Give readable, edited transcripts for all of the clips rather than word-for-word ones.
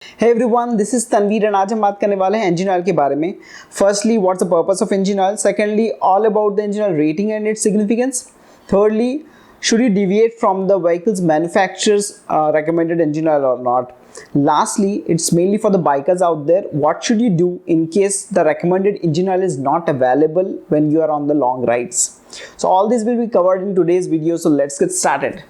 Hey everyone, this is Tanveer and आज हम बात करने वाले हैं इंजन ऑयल के बारे में. Firstly, what's the purpose of engine oil? Secondly, all about the engine oil rating and its significance. Thirdly, should you deviate from the vehicle's manufacturer's recommended engine oil or not? Lastly, it's mainly for the bikers out there. What should you do in case the recommended engine oil is not available when you are on the long rides? So all this will be covered in today's video. So let's get started.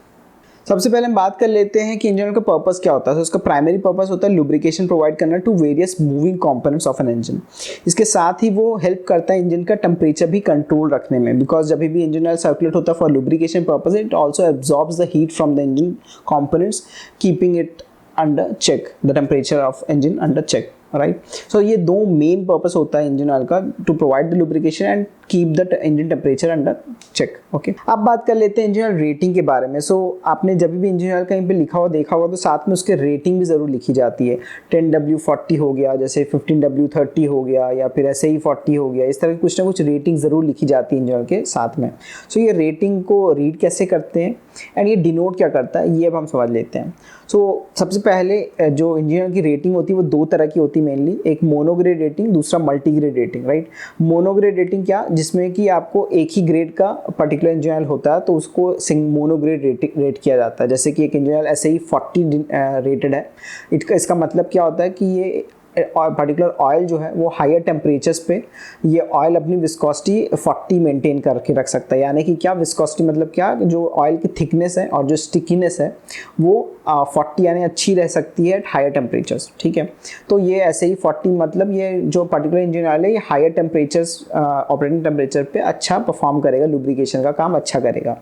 सबसे पहले हम बात कर लेते हैं कि engine oil का purpose क्या होता है. तो उसका प्राइमरी पर्पस होता है लुब्रिकेशन प्रोवाइड करना to various moving components of an engine. इसके साथ ही वो हेल्प करता है इंजन का टेम्परेचर भी कंट्रोल रखने में, बिकॉज जब भी इंजन ऑयल सर्कुलेट होता है for lubrication purpose it also absorbs the heat from the engine components, keeping it under check, the temperature of engine under check. Right, so ये दो मेन पर्पस होता है इंजन ऑयल का, to provide the lubrication and keep the engine temperature under check. Okay, अब बात कर लेते हैं इंजन ऑयल रेटिंग के बारे में. सो आपने जब भी इंजन ऑयल कहीं पे लिखा हुआ देखा होगा तो साथ में उसके रेटिंग भी ज़रूर लिखी जाती है. 10W40 हो गया, जैसे 15W30 हो गया, या फिर ऐसे ही 40 हो गया. इस तरह की कुछ ना कुछ रेटिंग ज़रूर लिखी जाती है इंजन ऑयल के साथ में. सो ये रेटिंग को रीड कैसे करते हैं एंड ये डिनोट क्या करता है, ये अब हम समझ लेते हैं. सो सबसे पहले जो इंजन ऑयल की रेटिंग होती है वो दो तरह की होती है मेनली, एक मोनोग्रेड रेटिंग, दूसरा मल्टीग्रेड रेटिंग. राइट, मोनोग्रेड रेटिंग क्या, जिसमें कि आपको एक ही ग्रेड का पर्टिकुलर इंजन ऑयल होता है तो उसको मोनोग्रेड रेट किया जाता है. जैसे कि एक इंजन ऑयल ऐसे ही 40 रेटेड है. इसका मतलब क्या होता है कि ये पर्टिकुलर ऑयल जो है वो हायर टेम्परेचर्स पे ये ऑयल अपनी विस्कोसिटी 40 मेंटेन करके रख सकता है. यानी कि क्या विस्कोसिटी मतलब क्या, जो ऑयल की थिकनेस है और जो स्टिकीनेस है वो 40 यानी अच्छी रह सकती है एट हायर टेम्परेचर्स. ठीक है, तो ये ऐसे ही 40 मतलब ये जो पर्टिकुलर इंजन ऑयल है ये हायर टेम्परेचर्स ऑपरेटिंग टेम्परेचर पे अच्छा परफॉर्म करेगा, लुब्रिकेशन का काम अच्छा करेगा.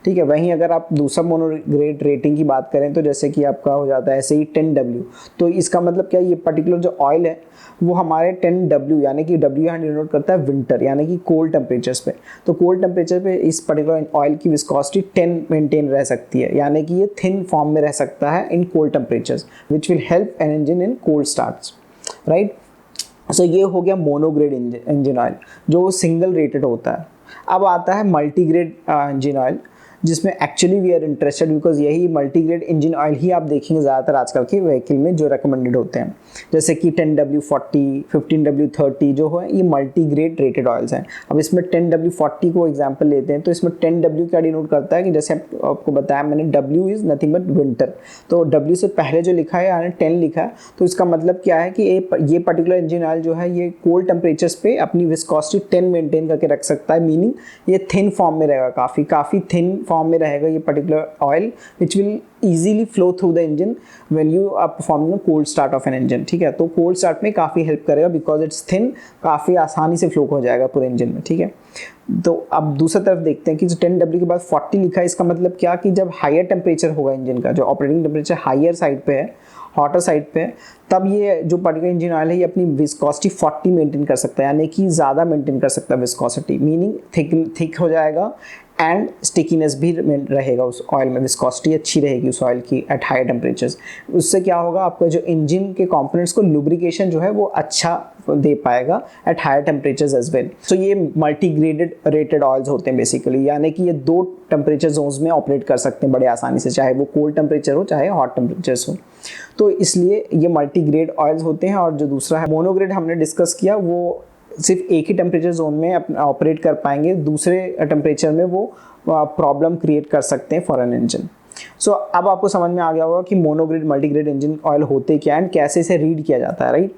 ठीक है, वहीं अगर आप दूसरा मोनोग्रेड रेटिंग की बात करें तो जैसे कि आपका हो जाता है ऐसे ही 10W. तो इसका मतलब क्या, ये पर्टिकुलर जो ऑयल है वो हमारे 10W यानी कि W यहाँ डिनोट करता है विंटर यानी कि कोल्ड टेम्परेचर्स पे. तो कोल्ड टेम्परेचर पे इस पर्टिकुलर ऑयल की विस्कोसिटी 10 मेंटेन रह सकती है, यानी कि ये थिन फॉर्म में रह सकता है in cold temperatures which will help an engine in cold starts. Right, so ये हो गया मोनोग्रेड इंजन ऑयल जो सिंगल रेटेड होता है. अब आता है मल्टीग्रेड इंजन ऑयल, जिसमें actually we are interested because यही मल्टीग्रेड इंजन ऑयल ही आप देखेंगे ज़्यादातर आजकल के व्हीकल में जो रिकमेंडेड होते हैं. जैसे कि 10W40, 15W30 जो है ये मल्टीग्रेड रेटेड ऑयल्स हैं. अब इसमें 10W40 को एग्जांपल लेते हैं तो इसमें 10W क्या डिनोट करता है कि जैसे आपको बताया मैंने, W is nothing but winter. तो W से पहले जो लिखा है यानी 10 लिखा है, तो इसका मतलब क्या है कि ये पर्टिकुलर इंजन ऑयल जो है ये कोल्ड टेम्परेचर्स पे अपनी विस्कोसिटी 10 मेंटेन करके रख सकता है. मीनिंग ये थिन फॉर्म में रहेगा, काफ़ी थिन फॉर्म में रहेगा ये particular oil which will easily flow through the engine when you are performing a cold start of an engine. ठीक है, तो cold start में काफ़ी हेल्प करेगा बिकॉज इट्स थिन, काफ़ी आसानी से फ्लो हो जाएगा पूरे इंजन में. ठीक है, तो अब दूसरी तरफ देखते हैं कि जो 10W के बाद 40 लिखा है, इसका मतलब क्या कि जब हायर टेम्परेचर होगा इंजन का, जो ऑपरेटिंग टेम्परेचर हायर साइड पे है, हॉटर साइड पे है, तब ये जो पर्टिकुलर इंजन ऑयल है ये अपनी विस्कोसिटी 40 मेंटेन कर सकता है, यानी कि ज़्यादा मेंटेन कर सकता है विस्कोसिटी. मीनिंग थिक हो जाएगा एंड स्टिकीनेस भी रहेगा उस ऑयल में, विस्कोसिटी अच्छी रहेगी उस ऑयल की एट हायर टेम्परेचर्स. उससे क्या होगा, आपका जो इंजन के कंपोनेंट्स को लुब्रिकेशन जो है वो अच्छा दे पाएगा at higher temperatures as well. So ये मल्टीग्रेडेड रेटेड ऑयल्स होते हैं बेसिकली, यानी कि ये दो टेम्परेचर जोन्स में ऑपरेट कर सकते हैं बड़े आसानी से, चाहे वो कोल्ड टेम्परेचर हो चाहे हॉट टेम्परेचर्स हो. तो इसलिए ये मल्टीग्रेड ऑयल्स होते हैं. और जो दूसरा है मोनोग्रेड हमने डिस्कस किया, वो सिर्फ एक ही टेम्परेचर जोन में ऑपरेट कर पाएंगे, दूसरे टेम्परेचर में वो प्रॉब्लम क्रिएट कर सकते हैं फॉर एन इंजन. सो अब आपको समझ में आ गया होगा कि मोनोग्रेड मल्टीग्रेड इंजन ऑयल होते क्या एंड कैसे इसे रीड किया जाता है. राइट,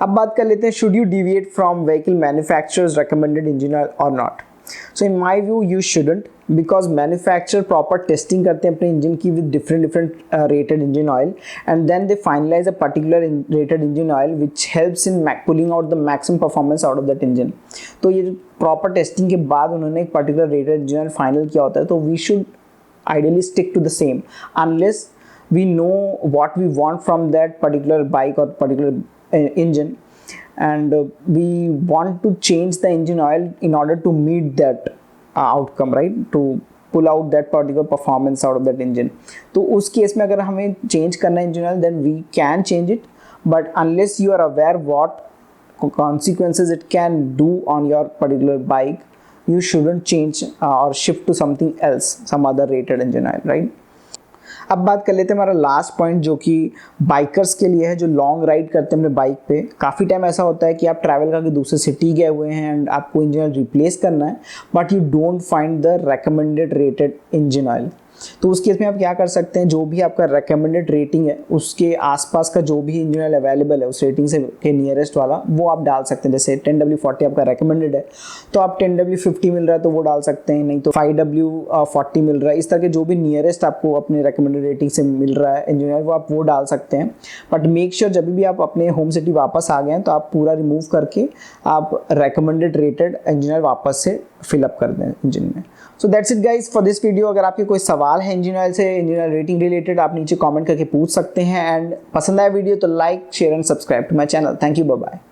अब बात कर लेते हैं should you deviate from vehicle manufacturers recommended engine oil और not. So in my view you shouldn't, because manufacturer proper testing करते हैं अपने इंजन की with different rated engine oil and then they finalize a particular rated engine oil which helps in pulling out the maximum performance out of that engine. तो ये proper testing के बाद उन्होंने एक particular rated engine oil final किया होता है. तो we should ideally stick to the same unless we know what we want from that particular bike or particular engine, and we want to change the engine oil in order to meet that outcome, right, to pull out that particular performance out of that engine. तो उस case में अगर हमें change करना है engine oil then we can change it, but unless you are aware what consequences it can do on your particular bike, you shouldn't change or shift to something else, some other rated engine oil, right? अब बात कर लेते हैं हमारा last point, जो कि bikers के लिए है, जो लॉन्ग राइड करते हैं अपने बाइक पे। काफ़ी टाइम ऐसा होता है कि आप ट्रैवल करके दूसरे सिटी गए हुए हैं एंड आपको इंजन ऑयल रिप्लेस करना है, but you don't find the recommended rated engine oil. तो उस केस में आप क्या कर सकते हैं, जो भी आपका रेकमेंडेड रेटिंग है उसके आसपास का जो भी इंजन ऑयल अवेलेबल है उस रेटिंग से के नियरेस्ट वाला वो आप डाल सकते हैं। जैसे 10W40 आपका रेकमेंडेड है तो आप 10W50 मिल रहा है तो वो डाल सकते हैं, नहीं तो 5W40 मिल रहा है। इस तरह के जो भी नियरेस्ट आपको अपने रेकमेंडेड रेटिंग से मिल रहा है इंजन ऑयल वो आप वो डाल सकते हैं। बट मेक श्योर जब भी आप अपने होम सिटी वापस आ गए हैं तो आप पूरा रिमूव करके आप रेकमेंडेड रेटेड इंजन ऑयल वापस से फिलअप कर दें इंजन में। So that's it guys for this video. अगर आपके कोई सवाल है इंजन ऑयल से, इंजन ऑयल रेटिंग रिलेटेड, आप नीचे कमेंट करके पूछ सकते हैं। एंड पसंद आया वीडियो तो like share and subscribe to my channel. Thank you, bye bye.